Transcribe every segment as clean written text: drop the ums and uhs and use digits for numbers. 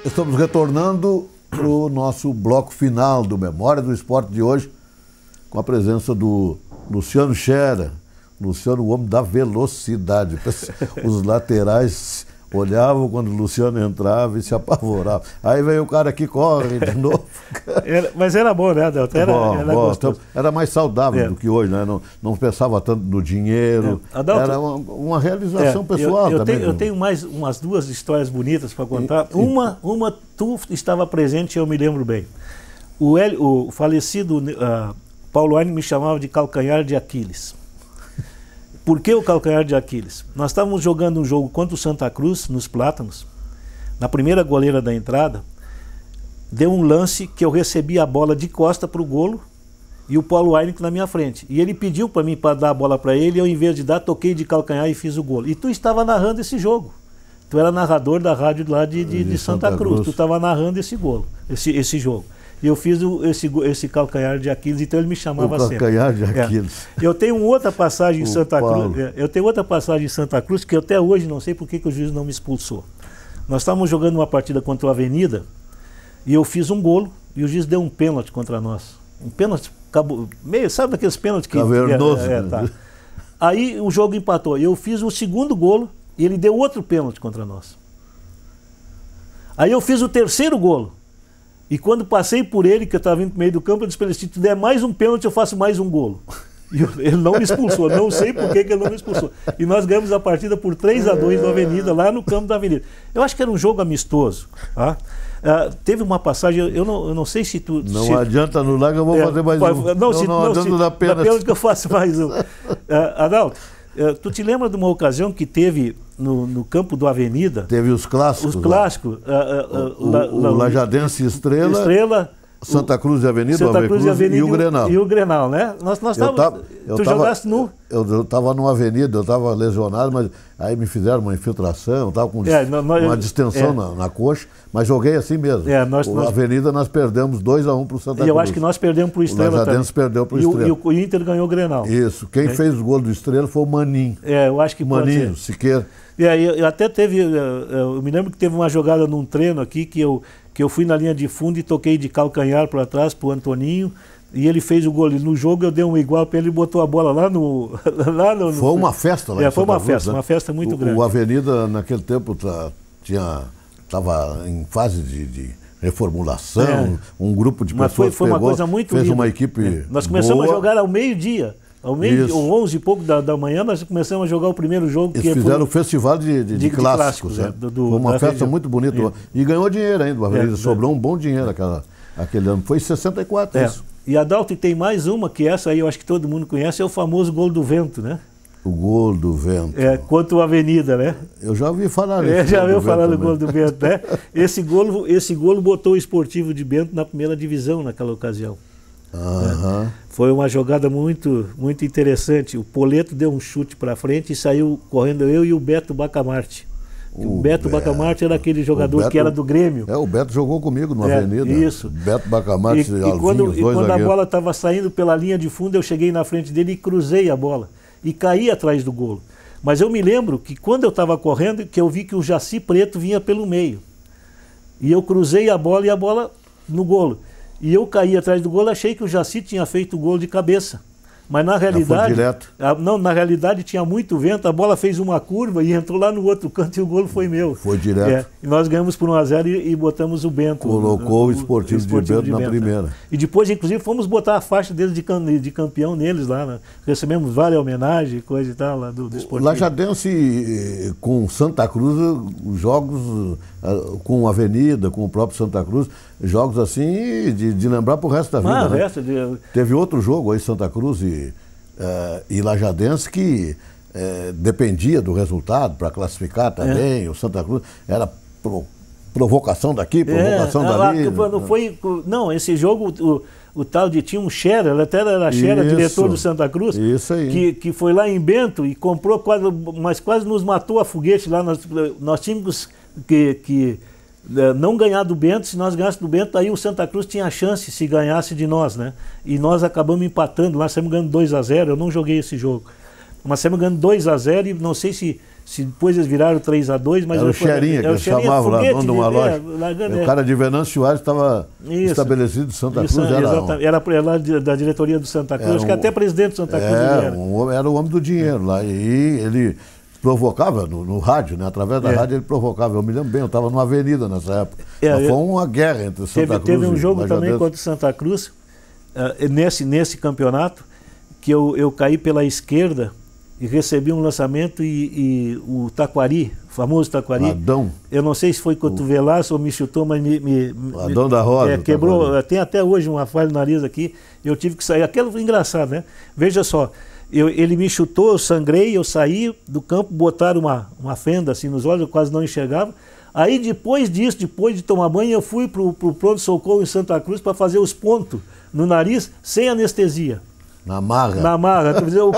Estamos retornando para o nosso bloco final do Memória do Esporte de hoje, com a presença do Luciano Scherer. Luciano, o homem da velocidade. Os laterais olhavam quando o Luciano entrava e se apavoravam. Aí veio o cara que corre de novo. Mas era bom, né, Adalto? Era gostoso. Era mais saudável do que hoje, né? Não pensava tanto no dinheiro. Adalto, era uma realização pessoal também. Eu tenho mais umas duas histórias bonitas para contar. Uma tu estava presente e eu me lembro bem. O falecido Paulo Aine me chamava de calcanhar de Aquiles. Por que o calcanhar de Aquiles? Nós estávamos jogando um jogo contra o Santa Cruz, nos Plátanos. Na primeira goleira da entrada, deu um lance que eu recebi a bola de costa para o golo e o Paulo Aine na minha frente. E ele pediu para mim para dar a bola para ele e eu, em vez de dar, toquei de calcanhar e fiz o golo. E tu estava narrando esse jogo. Tu era narrador da rádio lá de Santa Cruz. Tu estava narrando esse jogo. E eu fiz esse calcanhar de Aquiles, então ele me chamava sempre. Calcanhar de Aquiles. Eu tenho outra passagem em Santa Cruz. Eu tenho outra passagem em Santa Cruz que eu até hoje não sei por que o juiz não me expulsou. Nós estávamos jogando uma partida contra o Avenida e eu fiz um golo e o juiz deu um pênalti contra nós. Um pênalti meio, sabe daqueles pênaltis que cavernoso. Tá. Aí o jogo empatou. Eu fiz o segundo golo e ele deu outro pênalti contra nós. Aí eu fiz o terceiro golo. E quando passei por ele, que eu estava vindo para o meio do campo, eu disse para ele, se tu der mais um pênalti, eu faço mais um golo. E ele não me expulsou, não sei por que ele não me expulsou. E nós ganhamos a partida por 3-2 na Avenida, lá no campo da Avenida. Eu acho que era um jogo amistoso. Tá? Teve uma passagem, eu não sei se tu... Não adianta anular que eu vou fazer mais um. Não adianta dar pênalti que eu faço mais um. Adalto, tu te lembra de uma ocasião que teve no campo do Avenida? Teve os clássicos. Os clássicos. O Lajadense Estrela, Santa Cruz e Avenida, e o Grenal. E o Grenal, né? Tu jogaste nu? Eu estava numa avenida, eu estava lesionado, mas aí me fizeram uma infiltração, estava com uma distensão na coxa, mas joguei assim mesmo. A Avenida nós perdemos 2-1 para o Santa Cruz. E eu acho que nós perdemos para o Estrela. O Lajadense perdeu para o Estrela. E o Inter ganhou o Grenal. Isso. Quem fez o gol do Estrela foi o Maninho. Eu acho que Maninho, Siqueira. Eu até teve, eu me lembro que teve uma jogada num treino aqui que eu fui na linha de fundo e toquei de calcanhar para trás para o Antoninho e ele fez o gol. E no jogo eu dei um igual para ele e botou a bola lá no... Foi uma festa lá em foi uma Santa Cruz, festa, uma festa muito grande. O Avenida naquele tempo estava em fase de reformulação, um grupo de pessoas foi uma coisa muito fez linda. Uma equipe Nós começamos boa. A jogar ao meio-dia. Ao meio, 11 e pouco da manhã, nós começamos a jogar o primeiro jogo. Eles fizeram o festival de clássicos. Foi uma festa muito bonita. E ganhou dinheiro ainda. O Avenida sobrou um bom dinheiro aquele ano. Foi em 64 isso. E Adalto, tem mais uma, que essa aí eu acho que todo mundo conhece, é o famoso gol do vento, né? O gol do vento. Contra o Avenida, né? Eu já ouvi falar nisso. Já ouviu falar do gol do vento, né? Esse golo botou o Esportivo de Bento na primeira divisão naquela ocasião. Foi uma jogada muito, muito interessante. O Poleto deu um chute para frente e saiu correndo eu e o Beto Bacamarte. O Beto Bacamarte era aquele jogador que era do Grêmio. O Beto jogou comigo no Avenida. Isso. Beto Bacamarte e quando a bola estava saindo pela linha de fundo, eu cheguei na frente dele e cruzei a bola. E caí atrás do golo. Mas eu me lembro que quando eu estava correndo, que eu vi que o Jaci Preto vinha pelo meio. E eu cruzei a bola e a bola no golo. E eu caí atrás do golo, achei que o Jaci tinha feito o golo de cabeça. Mas na realidade, na realidade tinha muito vento, a bola fez uma curva e entrou lá no outro canto e o golo foi meu. Foi direto. E nós ganhamos por 1-0 e botamos o Bento. Colocou o Esportivo de Bento na primeira. E depois, inclusive, fomos botar a faixa deles de campeão neles lá. Né? Recebemos várias homenagens, coisa e tal, lá do Esportivo. Lajadense com Santa Cruz, jogos com Avenida, com o próprio Santa Cruz, jogos assim de lembrar pro resto da vida. Né? Teve outro jogo aí, Santa Cruz e Lajadense, que dependia do resultado para classificar também. O Santa Cruz era provocação daqui, provocação dali. Não, esse jogo, o tal de tinha um Scherer, ele até era Scherer, diretor do Santa Cruz, isso aí. Que foi lá em Bento e comprou mas quase nos matou a foguete lá. Nós tínhamos que não ganhar do Bento. Se nós ganhássemos do Bento, aí o Santa Cruz tinha a chance se ganhasse de nós, né? E nós acabamos empatando lá, saímos ganhando 2-0. Eu não joguei esse jogo, mas saímos ganhando 2-0 e não sei se Se depois eles viraram 3-2, mas... Era o Xerinha, que eles chamavam lá, dono de uma loja. O cara de Venâncio Soares estava estabelecido em Santa Cruz. Era lá da diretoria do Santa Cruz, acho que até presidente do Santa Cruz era o homem do dinheiro lá. E ele provocava no rádio, né? Através da rádio ele provocava. Eu me lembro bem, eu estava numa avenida nessa época. Foi uma guerra entre Santa Cruz e Teve um jogo também contra o Santa Cruz, nesse campeonato, que eu caí pela esquerda e recebi um lançamento e o Taquari, o famoso Taquari, Adão. Eu não sei se foi cotovelaço ou me chutou, mas Adão da Rosa. Quebrou, tem até hoje uma falha no nariz aqui, eu tive que sair. Aquilo foi engraçado, né? Veja só, ele me chutou, eu sangrei, eu saí do campo, botaram uma fenda assim nos olhos, eu quase não enxergava. Aí depois disso, depois de tomar banho, eu fui pro pronto-socorro em Santa Cruz para fazer os pontos no nariz sem anestesia. Na marra. Na marra.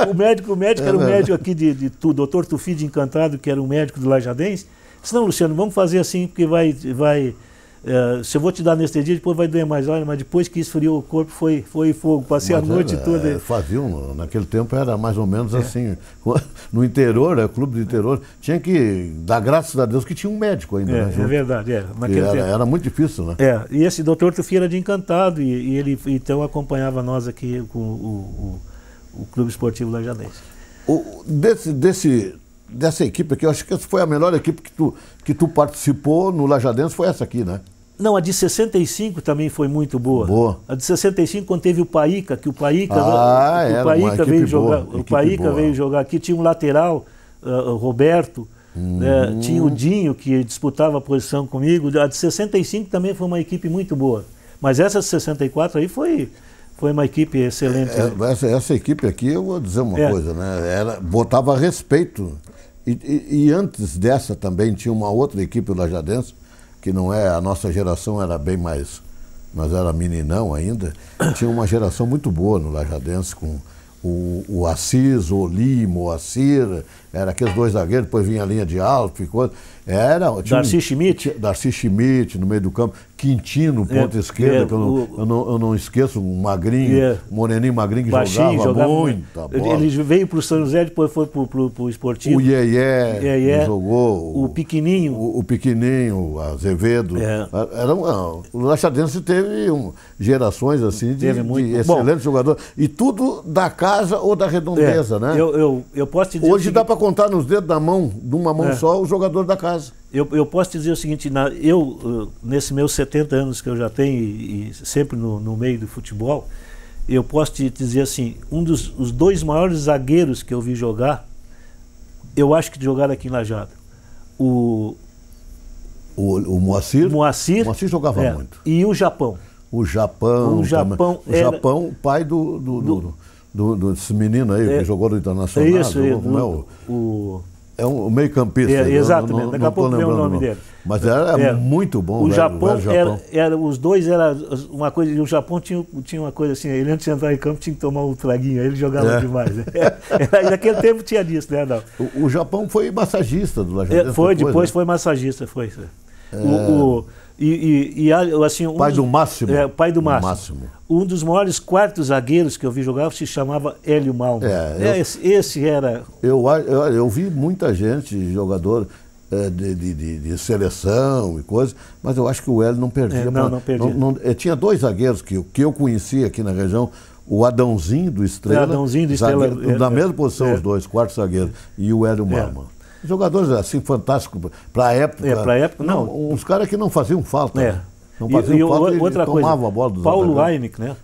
O médico era um médico aqui o doutor Tufi de Encantado, que era um médico do Lajadense. Disse, não, Luciano, vamos fazer assim, porque se eu vou te dar anestesia, depois vai doer mais. Olha, mas depois que esfriou o corpo, foi fogo. Passei a noite toda. Faziam, naquele tempo era mais ou menos assim. No interior, clube do interior, tinha que dar graças a Deus que tinha um médico ainda. É verdade. Era muito difícil, né? E esse doutor Tufi era de Encantado, e ele então acompanhava nós aqui com o Clube Esportivo Lajadense. Dessa equipe aqui, eu acho que essa foi a melhor equipe que tu participou no Lajadense, foi essa aqui, né? Não, a de 65 também foi muito boa. A de 65, quando teve o Paíca, que o Paíca veio jogar. O Paíca veio jogar aqui, tinha um lateral, o Roberto, tinha o Dinho, que disputava a posição comigo. A de 65 também foi uma equipe muito boa. Mas essa de 64 aí foi uma equipe excelente. Essa equipe aqui, eu vou dizer uma coisa, né? Botava respeito. E antes dessa também tinha uma outra equipe lajadense, que não é, a nossa geração era bem mais, mas era meninão ainda. Tinha uma geração muito boa no Lajadense, com o Assis, o Lima, o Assir, era aqueles dois zagueiros, depois vinha a linha de alto, ficou. Darcy Schmidt. Darcy Schmidt no meio do campo, Quintino, ponta esquerda, que eu não esqueço, um magrinho, um moreninho magrinho que jogava muita bola. Ele veio para o São José, depois foi para o Esportivo. O Iê jogou. O Pequenininho. O Pequenininho, o Azevedo. O Lajadense teve gerações assim de excelentes jogadores. E tudo da casa ou da redondeza, né? Eu posso te dizer hoje dá para contar nos dedos da mão, de uma mão só, o jogador da casa. Eu posso te dizer o seguinte, nesses meus 70 anos que eu já tenho e sempre no meio do futebol, eu posso te dizer assim, os dois maiores zagueiros que eu vi jogar, eu acho que jogaram aqui em Lajado. O Moacir? O Moacir jogava muito. E o Japão. O Japão, o pai desse menino aí, que jogou no Internacional. É um meio-campista. Exatamente, daqui a pouco vem o nome dele. Mas era muito bom. O Japão, os dois era uma coisa, e o Japão tinha uma coisa assim, ele antes de entrar em campo tinha que tomar um traguinho, aí ele jogava demais. Naquele tempo tinha disso, né? Não. O Japão foi massagista do Lajadense. Depois foi massagista, foi. Assim, pai do Máximo. Pai do Máximo. Um dos maiores quartos zagueiros que eu vi jogar se chamava Hélio Malma. Esse era... Eu vi muita gente, jogador de seleção e coisas, mas eu acho que o Hélio não perdia. Não perdia. Tinha dois zagueiros que eu conhecia aqui na região, o Adãozinho do Estrela. Na mesma posição os dois, quarto zagueiro, e o Hélio Malma. Jogadores assim fantásticos para a época. Para a época, não. Uns caras que não faziam falta. Não faziam falta e outra tomavam a bola dos Paulo Heineken, né?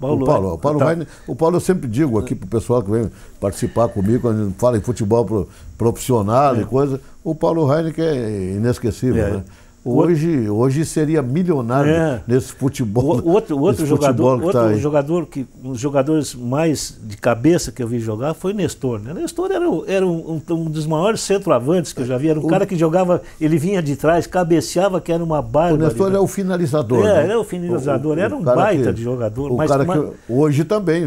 O Paulo eu sempre digo aqui para o pessoal que vem participar comigo, quando a gente fala em futebol profissional e coisa, o Paulo Heineken é inesquecível, né? Hoje seria milionário nesse futebol. Outro jogador que os jogadores mais de cabeça que eu vi jogar foi o Nestor. Né? Nestor era um dos maiores centroavantes que eu já vi. Era um cara que jogava, ele vinha de trás, cabeceava, que era uma barba. O Nestor é o finalizador. Era o finalizador, era um baita de jogador. Hoje também,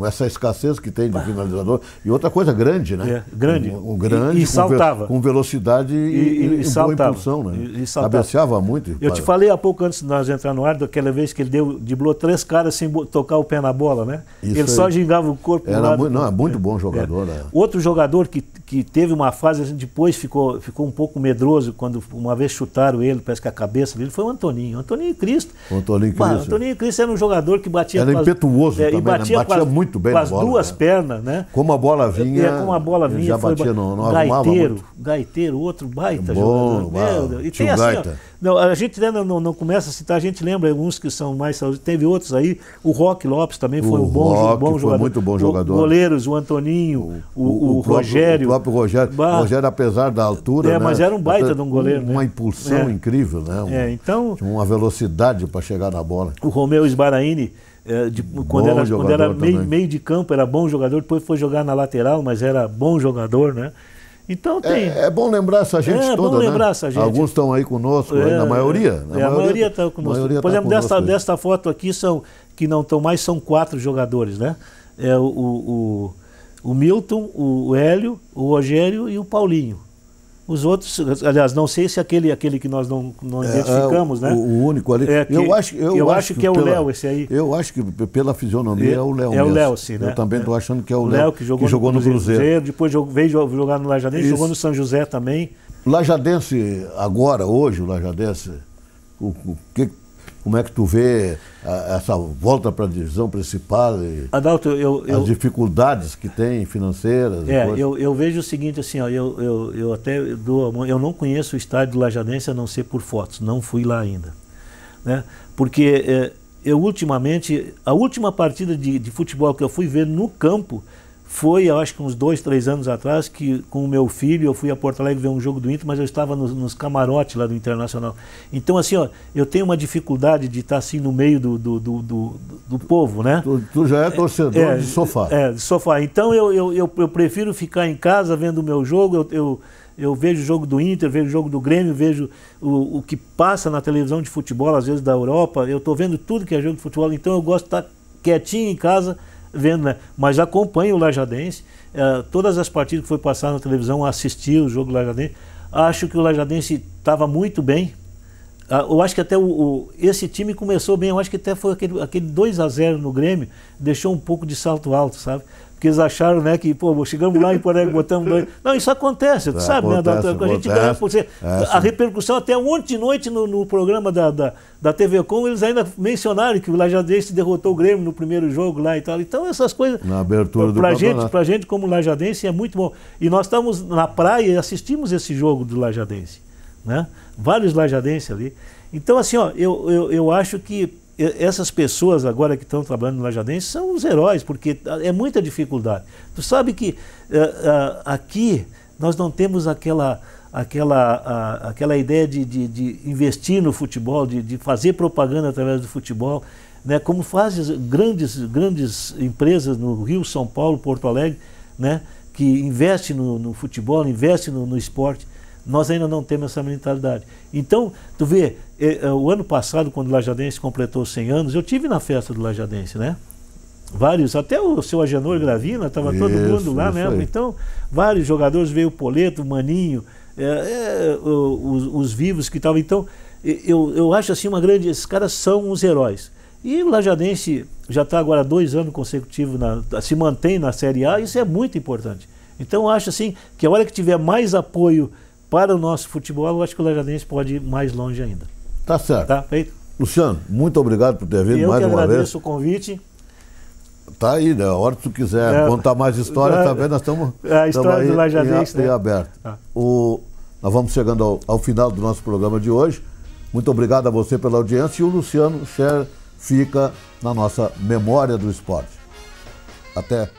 essa escassez que tem de finalizador. E outra coisa, grande, né? Grande. Grande e saltava. Com velocidade e boa impulsão, né? saltar. Cabeceava muito. Eu te falei há pouco antes de nós entrar no ar, daquela vez que ele driblou 3 caras sem tocar o pé na bola, né? Isso ele só gingava o corpo. Era muito, não, é muito bom jogador. Né? Outro jogador que teve uma fase, assim, depois ficou um pouco medroso, quando uma vez chutaram ele, parece que a cabeça dele, foi o Antoninho. Antoninho Cristo. Antoninho Cristo. Antoninho Cristo era um jogador que batia... Era impetuoso também, e batia muito bem com as bola, duas pernas, né? Como a bola vinha, como a bola vinha, já batia, não arrumava muito. Gaiteiro, outro baita bom, jogador. E tem assim, ó, não, a gente não começa a citar, a gente lembra alguns que são mais saúde. Teve outros aí, o Roque Lopes também foi um bom jogador. Muito bom jogador. Goleiros, o Antoninho, o Rogério. O próprio Rogério. O Rogério, apesar da altura, mas era um baita de um goleiro. Uma impulsão incrível, né? Então, uma velocidade para chegar na bola. O Romeu Sbaraini, quando era meio de campo, era bom jogador, depois foi jogar na lateral, mas era bom jogador, né? Então tem. É bom lembrar essa gente toda, bom lembrar essa gente. Alguns estão aí conosco, na maioria. A maioria está conosco. Por exemplo, desta foto aqui, que não estão mais, são 4 jogadores, né? O Milton, o Hélio, o Rogério e o Paulinho. Os outros, aliás, não sei se aquele que nós não identificamos, né? O único ali. Eu acho que é o Léo, esse aí. Eu acho que pela fisionomia é o Léo. É o Léo, sim, né? Eu também estou achando que é o Léo que jogou no Cruzeiro. Depois veio jogar no Lajadense, jogou no São José também. Lajadense, agora, hoje, o Lajadense, como é que tu vê essa volta para a divisão principal? Adalto, as dificuldades que tem financeiras? Eu vejo o seguinte, assim, ó, eu até eu não conheço o estádio do Lajadense a não ser por fotos, não fui lá ainda, né? Porque eu ultimamente, a última partida de futebol que eu fui ver no campo foi, eu acho que uns 2, 3 anos atrás, que com o meu filho eu fui a Porto Alegre ver um jogo do Inter, mas eu estava nos camarotes lá do Internacional. Então, assim, ó, eu tenho uma dificuldade de estar assim no meio do povo, né? Tu já é torcedor de sofá. De sofá. Então eu prefiro ficar em casa vendo o meu jogo, eu vejo o jogo do Inter, vejo o jogo do Grêmio, vejo o que passa na televisão de futebol, às vezes da Europa, eu estou vendo tudo que é jogo de futebol, então eu gosto de estar quietinho em casa, vendo, né? Mas acompanho o Lajadense, todas as partidas que foi passar na televisão, assisti o jogo do Lajadense, acho que o Lajadense estava muito bem, eu acho que até esse time começou bem, eu acho que até foi aquele 2-0 no Grêmio, deixou um pouco de salto alto, sabe? Porque eles acharam, né, que, pô, chegamos lá em Porto Alegre, botamos 2. Não, isso acontece, tu sabe, acontece, né? A gente ganha por ser. A repercussão, até ontem de noite no programa da TV Com, eles ainda mencionaram que o Lajadense derrotou o Grêmio no primeiro jogo lá e tal. Então, essas coisas. Na abertura do campeonato. Pra gente, como Lajadense, é muito bom. E nós estamos na praia e assistimos esse jogo do Lajadense, né? Vários lajadenses ali. Então, assim, ó, eu acho que essas pessoas agora que estão trabalhando no Lajadense são os heróis, porque é muita dificuldade. Tu sabe que aqui nós não temos aquela ideia de investir no futebol, de fazer propaganda através do futebol, né? Como fazem grandes empresas no Rio, São Paulo, Porto Alegre, né? Que investem no futebol, investem no esporte. Nós ainda não temos essa mentalidade. Então, tu vê, o ano passado, quando o Lajadense completou 100 anos, eu tive na festa do Lajadense, né? Vários, até o seu Agenor Gravina, estava todo mundo lá mesmo. Aí. Então, vários jogadores, veio o Poleto, o Maninho, os vivos que estavam. Então, eu acho assim uma grande... Esses caras são os heróis. E o Lajadense já está agora 2 anos consecutivos, se mantém na Série A, isso é muito importante. Então, eu acho assim que a hora que tiver mais apoio para o nosso futebol, eu acho que o Lajadense pode ir mais longe ainda. Tá certo. Tá feito? Luciano, muito obrigado por ter vindo mais uma vez. Eu agradeço o convite. Tá aí, né? A hora que tu quiser contar mais história, também nós estamos a história do Lajadense, né? Aberto. Nós vamos chegando ao final do nosso programa de hoje. Muito obrigado a você pela audiência e o Luciano Scher fica na nossa memória do esporte. Até